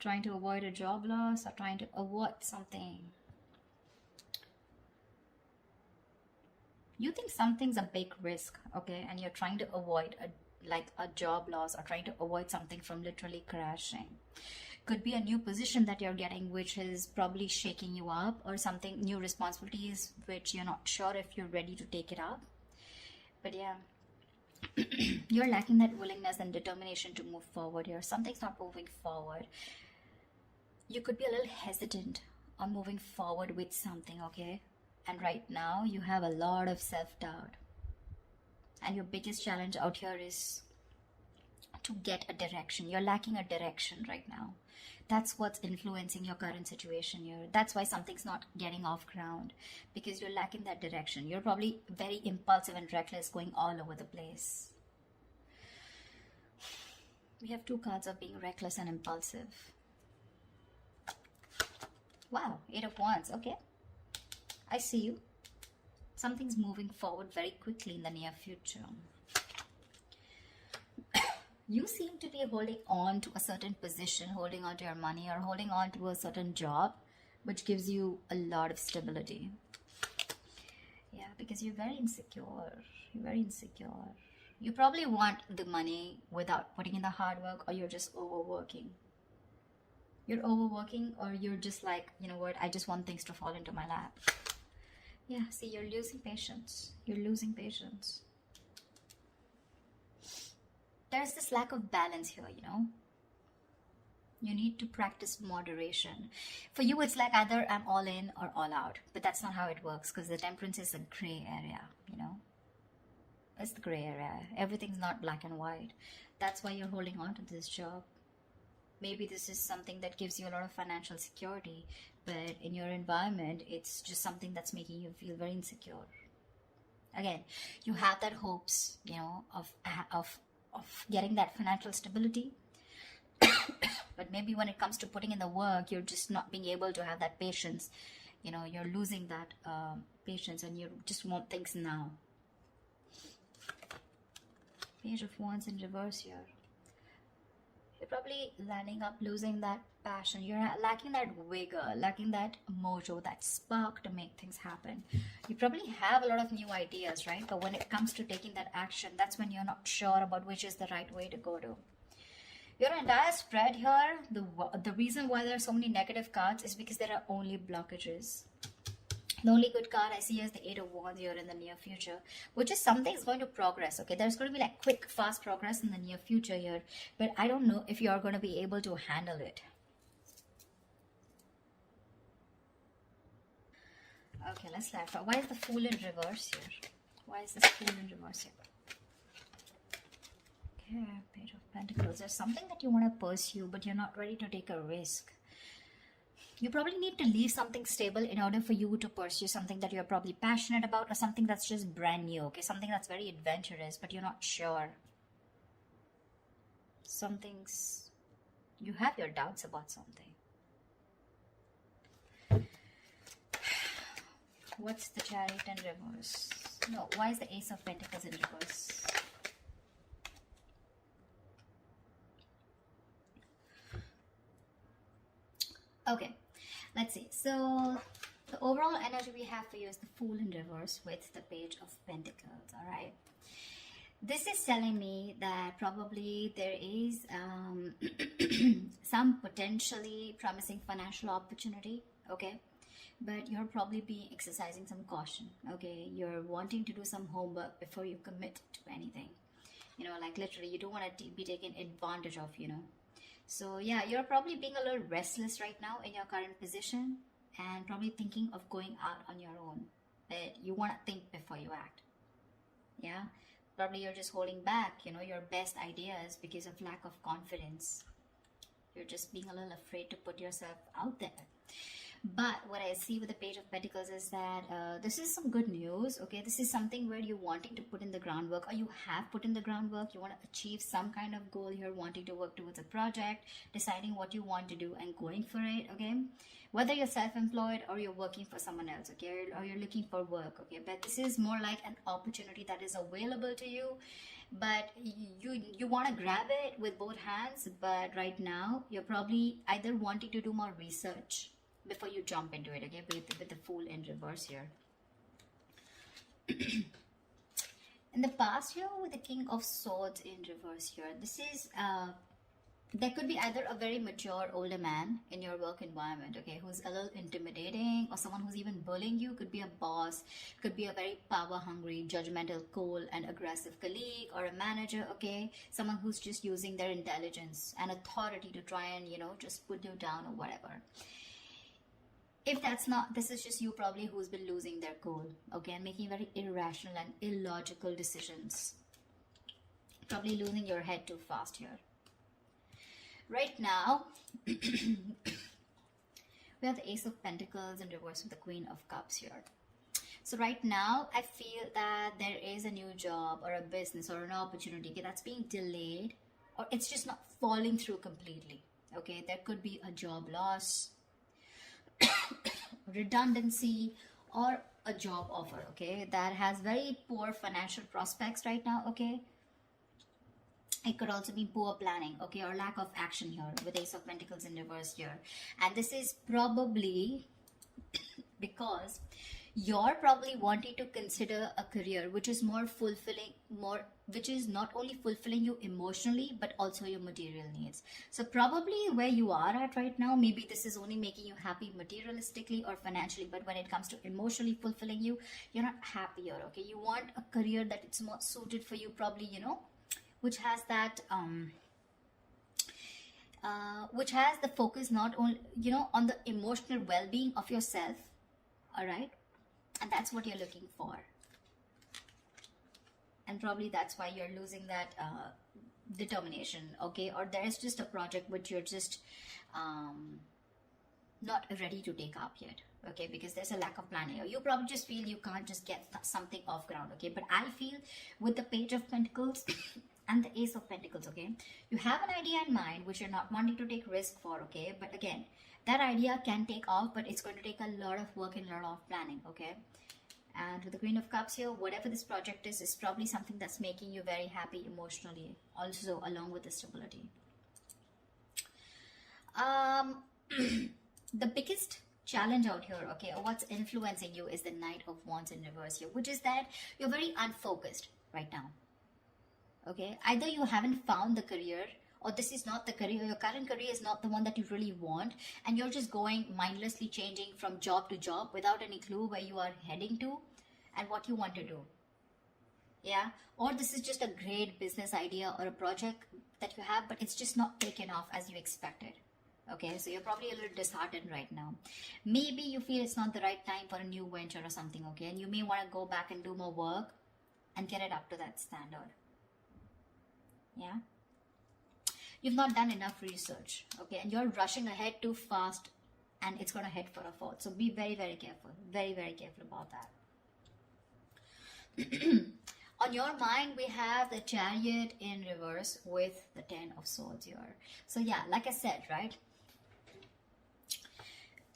Trying to avoid a job loss or trying to avoid something. You think something's a big risk, okay, and you're trying to avoid a job loss or trying to avoid something from literally crashing. Could be a new position that you're getting which is probably shaking you up, or something, new responsibilities which you're not sure if you're ready to take it up. But yeah, you're lacking that willingness and determination to move forward here. Something's not moving forward. You could be a little hesitant on moving forward with something, okay? And right now you have a lot of self-doubt, and your biggest challenge out here is to get a direction. You're lacking a direction right now. That's what's influencing your current situation here. That's why something's not getting off ground, because you're lacking that direction. You're probably very impulsive and reckless, going all over the place. We have two cards of being reckless and impulsive. Wow, 8 of Wands. Okay, I see you. Something's moving forward very quickly in the near future. You seem to be holding on to a certain position, holding on to your money, or holding on to a certain job, which gives you a lot of stability. Yeah, because you're very insecure. You're very insecure. You probably want the money without putting in the hard work, or you're just overworking. You're overworking, or you're just like, you know what, I just want things to fall into my lap. Yeah, see, you're losing patience. You're losing patience. There's this lack of balance here, you know. You need to practice moderation. For you, it's like either I'm all in or all out. But that's not how it works, because the Temperance is a gray area, you know. It's the gray area. Everything's not black and white. That's why you're holding on to this job. Maybe this is something that gives you a lot of financial security, but in your environment, it's just something that's making you feel very insecure. Again, you have that hopes, you know, of getting that financial stability. But maybe when it comes to putting in the work, you're just not being able to have that patience. You know, you're losing that patience, and you just want things now. Page of Wands in reverse here. You're probably landing up losing that passion. You're lacking that vigor, lacking that mojo, that spark to make things happen. You probably have a lot of new ideas, right? But when it comes to taking that action, that's when you're not sure about which is the right way to go to. Your entire spread here, the reason why there are so many negative cards is because there are only blockages. The only good card I see is the 8 of Wands here in the near future, which is something is going to progress, okay? There's going to be like quick, fast progress in the near future here, but I don't know if you're going to be able to handle it. Okay, let's clarify. Why is the Fool in reverse here? Why is this Fool in reverse here? Okay, Page of Pentacles. There's something that you want to pursue, but you're not ready to take a risk. You probably need to leave something stable in order for you to pursue something that you're probably passionate about, or something that's just brand new, okay? Something that's very adventurous, but you're not sure. Something's... You have your doubts about something. What's the Chariot in reverse? No, why is the Ace of Pentacles in reverse? Okay, let's see. So the overall energy we have for you is the Fool in reverse with the Page of Pentacles, all right? This is telling me that probably there is some potentially promising financial opportunity, okay? But you're probably be exercising some caution, okay? You're wanting to do some homework before you commit to anything. You know, like literally you don't want to be taken advantage of, you know? So yeah, you're probably being a little restless right now in your current position, and probably thinking of going out on your own. But you want to think before you act. Yeah, probably you're just holding back, you know, your best ideas because of lack of confidence. You're just being a little afraid to put yourself out there. But what I see with the Page of Pentacles is that this is some good news, okay? This is something where you're wanting to put in the groundwork, or you have put in the groundwork. You want to achieve some kind of goal. You're wanting to work towards a project, deciding what you want to do and going for it, okay? Whether you're self-employed or you're working for someone else, okay? Or you're looking for work, okay? But this is more like an opportunity that is available to you, but you want to grab it with both hands. But right now you're probably either wanting to do more research before you jump into it, okay, with the Fool in reverse here. In the past here, with the King of Swords in reverse here, this is there could be either a very mature older man in your work environment, okay, who's a little intimidating, or someone who's even bullying you. Could be a boss, could be a very power hungry, judgmental, cold and aggressive colleague, or a manager, okay, someone who's just using their intelligence and authority to try and, you know, just put you down or whatever. If that's not, this is just you probably who's been losing their cool, okay, and making very irrational and illogical decisions, probably losing your head too fast here. Right now, we have the Ace of Pentacles in reverse with the Queen of Cups here. So right now, I feel that there is a new job or a business or an opportunity, okay, that's being delayed, or it's just not falling through completely, okay. There could be a job loss, redundancy, or a job offer, okay, that has very poor financial prospects right now, okay. It could also be poor planning, okay, or lack of action here with Ace of Pentacles in reverse here. And this is probably because you're probably wanting to consider a career which is more fulfilling, which is not only fulfilling you emotionally but also your material needs. So probably where you are at right now, maybe this is only making you happy materialistically or financially, but when it comes to emotionally fulfilling you, you're not happier, okay. You want a career that it's more suited for you, probably, you know, which has that which has the focus not only, you know, on the emotional well-being of yourself, all right, and that's what you're looking for. And probably that's why you're losing that determination, okay, or there's just a project which you're just not ready to take up yet, okay, because there's a lack of planning. You probably just feel you can't just get something off ground, okay. But I feel with the Page of Pentacles and the Ace of Pentacles, okay, you have an idea in mind which you're not wanting to take risk for, okay, but again, that idea can take off, but it's going to take a lot of work and a lot of planning, okay. And with the Queen of Cups here, whatever this project is probably something that's making you very happy emotionally, also along with the stability. The biggest challenge out here, okay, or what's influencing you, is the Knight of Wands in reverse here, which is that you're very unfocused right now, okay. Either you haven't found the career, or this is not the career, your current career is not the one that you really want, and you're just going mindlessly changing from job to job without any clue where you are heading to and what you want to do, yeah. Or this is just a great business idea or a project that you have, but it's just not taken off as you expected, okay. So you're probably a little disheartened right now. Maybe you feel it's not the right time for a new venture or something, okay, and you may want to go back and do more work and get it up to that standard, yeah. You've not done enough research, okay, and you're rushing ahead too fast, and it's going to head for a fall. So be very, very careful, very, very careful about that. On your mind, we have the Chariot in reverse with the 10 of Swords here. So yeah, like I said, right,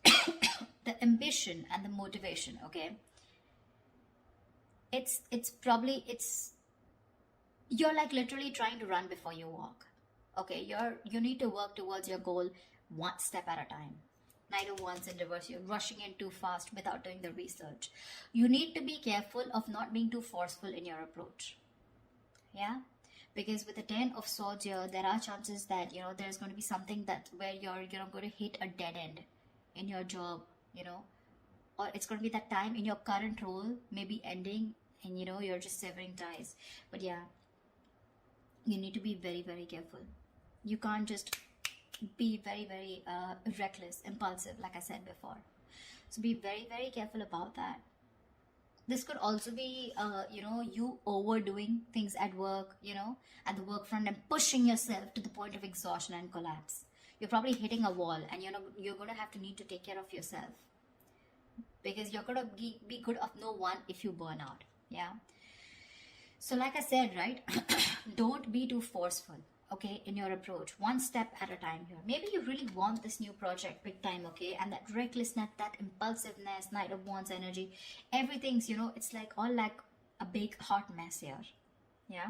the ambition and the motivation, okay, it's probably, you're like literally trying to run before you walk, okay. You need to work towards your goal one step at a time. Knight of Wands in reverse, you're rushing in too fast without doing the research. You need to be careful of not being too forceful in your approach, yeah, because with the 10 of Swords here, there are chances that, you know, there's going to be something that where you're going to hit a dead end in your job, you know, or it's going to be that time in your current role maybe ending, and you know, you're just severing ties. But yeah, you need to be very, very careful. You can't just be very, very reckless, impulsive, like I said before. So be very, very careful about that. This could also be, you know, you overdoing things at work, you know, at the work front, and pushing yourself to the point of exhaustion and collapse. You're probably hitting a wall, and you know, you're going to have to need to take care of yourself, because you're going to be good of no one if you burn out, yeah. So like I said, right, don't be too forceful, okay, in your approach. One step at a time here. Maybe you really want this new project big time, okay, and that recklessness, that impulsiveness, Knight of Wands energy, everything's, you know, it's like all like a big hot mess here, yeah.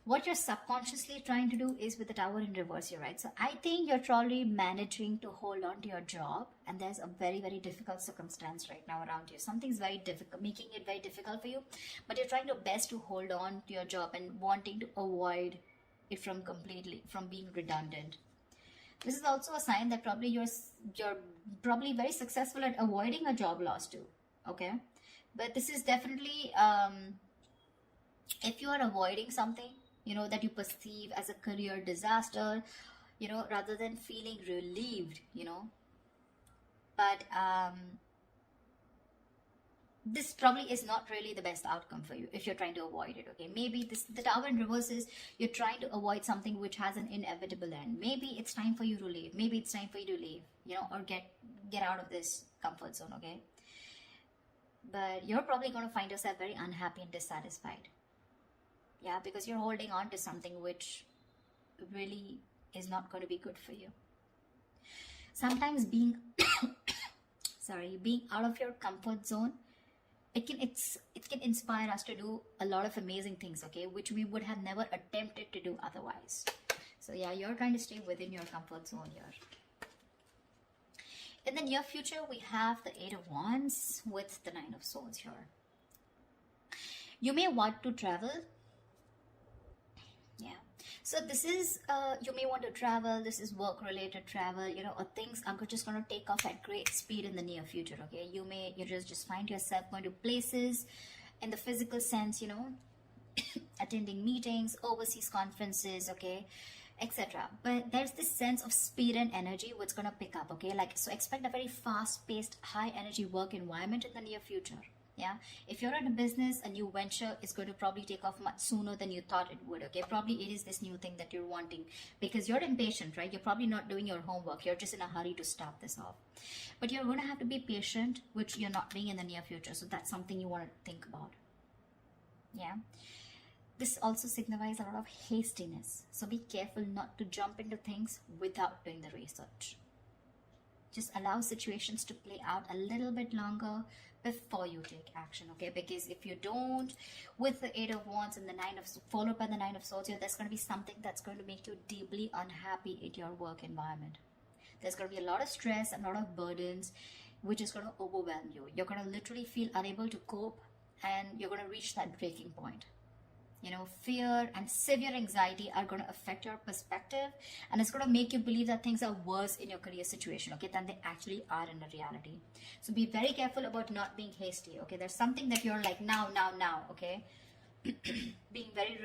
what you're subconsciously trying to do is with the Tower in reverse here, right? So I think you're probably managing to hold on to your job, and there's a very, very difficult circumstance right now around you. Something's very difficult, making it very difficult for you, but you're trying your best to hold on to your job and wanting to avoid it from being redundant. This is also a sign that probably you're probably very successful at avoiding a job loss too, okay? But this is definitely, if you are avoiding something, that you perceive as a career disaster, rather than feeling relieved, but this probably is not really the best outcome for you if you're trying to avoid it, okay? Maybe the Tower in reverse is you're trying to avoid something which has an inevitable end. Maybe it's time for you to leave. Maybe it's time for you to leave, or get out of this comfort zone, okay? But you're probably going to find yourself very unhappy and dissatisfied. Yeah, because you're holding on to something which really is not going to be good for you. Sometimes being being out of your comfort zone, it can inspire us to do a lot of amazing things, okay, which we would have never attempted to do otherwise. So yeah, you're trying to stay within your comfort zone here. In the near future, we have the Eight of Wands with the Nine of Swords here. You may want to travel. Yeah, so this is you may want to travel. This is work related travel, or things are just going to take off at great speed in the near future, okay? You just find yourself going to places in the physical sense, attending meetings, overseas conferences, okay, etc. But there's this sense of speed and energy what's going to pick up, okay? So expect a very fast paced, high energy work environment in the near future. Yeah, if you're in a business, a new venture is going to probably take off much sooner than you thought it would, okay? Probably it is this new thing that you're wanting because you're impatient, right? You're probably not doing your homework. You're just in a hurry to start this off. But you're going to have to be patient, which you're not being in the near future. So that's something you want to think about. Yeah. This also signifies a lot of hastiness. So be careful not to jump into things without doing the research. Just allow situations to play out a little bit longer before you take action, okay? Because if you don't, with the Eight of Wands and the followed by the Nine of Swords here, there's going to be something that's going to make you deeply unhappy in your work environment. There's going to be a lot of stress and a lot of burdens, which is going to overwhelm you. You're going to literally feel unable to cope, and you're going to reach that breaking point. Fear and severe anxiety are going to affect your perspective, and it's going to make you believe that things are worse in your career situation, okay, than they actually are in the reality. So be very careful about not being hasty, okay? There's something that you're like now, okay? Being very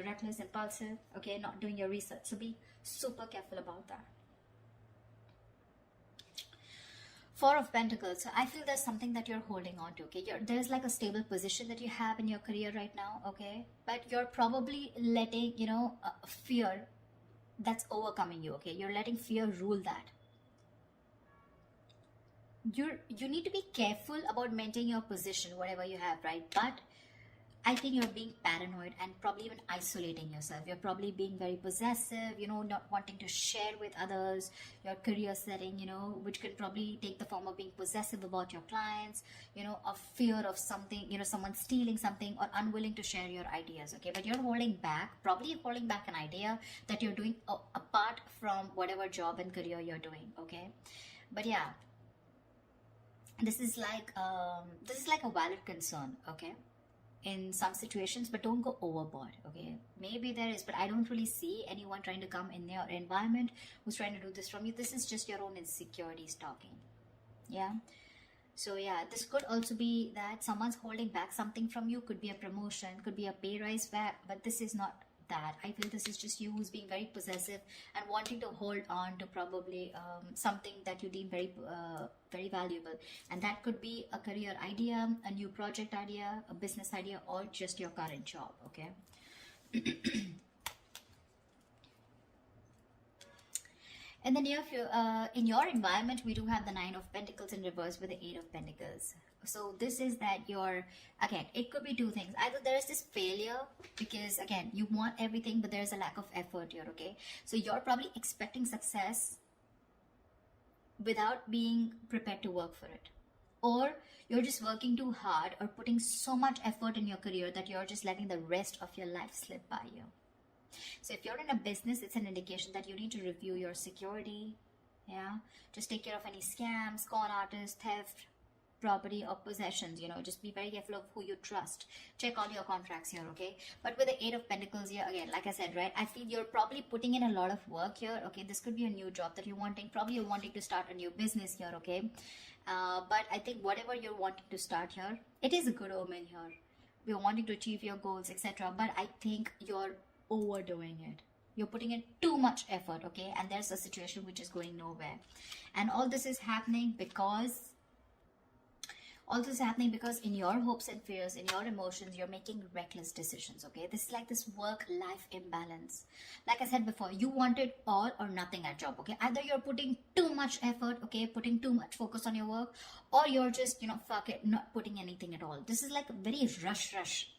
reckless, impulsive, okay? Not doing your research. So be super careful about that. Four of Pentacles. So I feel there's something that you're holding on to, okay? There's like a stable position that you have in your career right now, okay? But you're probably letting, fear that's overcoming you, okay? You're letting fear rule that. You need to be careful about maintaining your position, whatever you have, right? But I think you're being paranoid and probably even isolating yourself. You're probably being very possessive, not wanting to share with others your career setting, which can probably take the form of being possessive about your clients, of fear of something, someone stealing something, or unwilling to share your ideas, okay? But you're holding back, probably holding back an idea that you're doing apart from whatever job and career you're doing, okay? But yeah, this is like a valid concern, okay? In some situations, but don't go overboard, okay? Maybe there is, but I don't really see anyone trying to come in your environment who's trying to do this from you. This is just your own insecurities talking. Yeah. So yeah, this could also be that someone's holding back something from you. Could be a promotion, could be a pay rise back, but this is not that. I feel this is just you who's being very possessive and wanting to hold on to probably something that you deem very very valuable, and that could be a career idea, a new project idea, a business idea, or just your current job, okay? And then in your environment, we do have the Nine of Pentacles in reverse with the Eight of Pentacles. So this is that again, it could be two things. Either there is this failure because, again, you want everything, but there's a lack of effort here, okay? So you're probably expecting success without being prepared to work for it. Or you're just working too hard or putting so much effort in your career that you're just letting the rest of your life slip by you. So if you're in a business, it's an indication that you need to review your security. Yeah, just take care of any scams, con artists, theft, property or possessions. Just be very careful of who you trust. Check all your contracts here, okay? But with the Eight of Pentacles here, again, like I said, right, I feel you're probably putting in a lot of work here, okay? This could be a new job that you're wanting. Probably you're wanting to start a new business here, okay? But I think whatever you're wanting to start here, it is a good omen here. You're wanting to achieve your goals, etc. But I think you're overdoing it. You're putting in too much effort, okay? And there's a situation which is going nowhere. And all this is happening because in your hopes and fears, in your emotions, you're making reckless decisions, okay? This is like this work-life imbalance. Like I said before, you wanted all or nothing at job, okay? Either you're putting too much effort, okay, putting too much focus on your work, or you're just, fuck it, not putting anything at all. This is like a very rush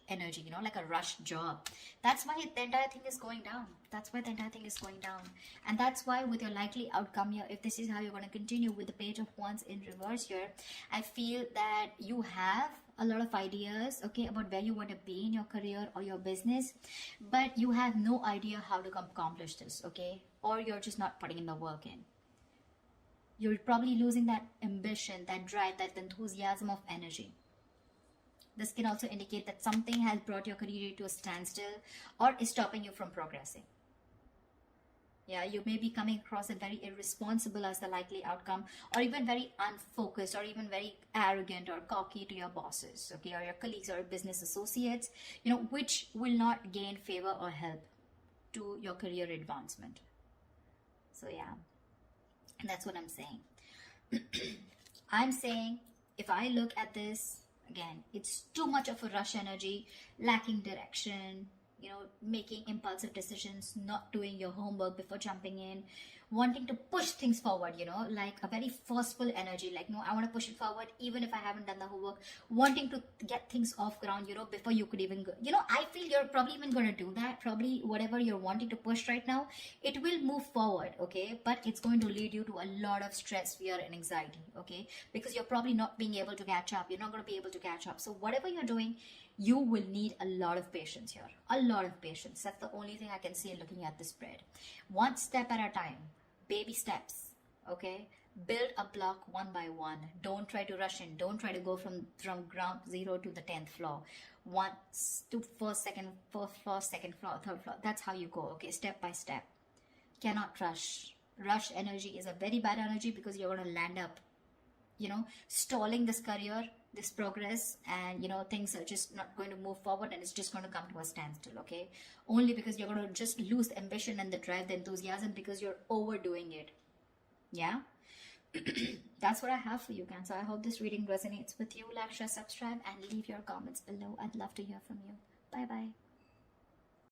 energy, like a rush job. That's why the entire thing is going down. And that's why with your likely outcome here, if this is how you're going to continue with the Page of Wands in reverse here, I feel that you have a lot of ideas, okay, about where you want to be in your career or your business, but you have no idea how to accomplish this, okay? Or you're just not putting in the work in. You're probably losing that ambition, that drive, that enthusiasm of energy. This can also indicate that something has brought your career to a standstill or is stopping you from progressing. Yeah, you may be coming across as very irresponsible as the likely outcome, or even very unfocused, or even very arrogant or cocky to your bosses, okay, or your colleagues or business associates, which will not gain favor or help to your career advancement. So yeah, and that's what I'm saying. I'm saying if I look at this, again, it's too much of a rush energy, lacking direction, making impulsive decisions, not doing your homework before jumping in, wanting to push things forward, like a very forceful energy, like, no, I want to push it forward even if I haven't done the homework, wanting to get things off ground, before you could even go. I feel you're probably even going to do that. Probably whatever you're wanting to push right now, it will move forward, okay? But it's going to lead you to a lot of stress, fear, and anxiety, okay? Because you're probably not being able to catch up. You're not going to be able to catch up. So whatever you're doing, you will need a lot of patience here. A lot of patience. That's the only thing I can see looking at this spread. One step at a time. Baby steps. Okay? Build a block one by one. Don't try to rush in. Don't try to go from ground zero to the 10th floor. One to first floor, second floor, third floor. That's how you go. Okay? Step by step. Cannot rush. Rush energy is a very bad energy because you're going to land up, stalling this career, this progress, and things are just not going to move forward, and it's just going to come to a standstill, okay? Only because you're going to just lose the ambition and the drive, the enthusiasm, because you're overdoing it. Yeah. That's what I have for you, Cancer. I hope this reading resonates with you. Like, share, subscribe, and leave your comments below. I'd love to hear from you. Bye bye.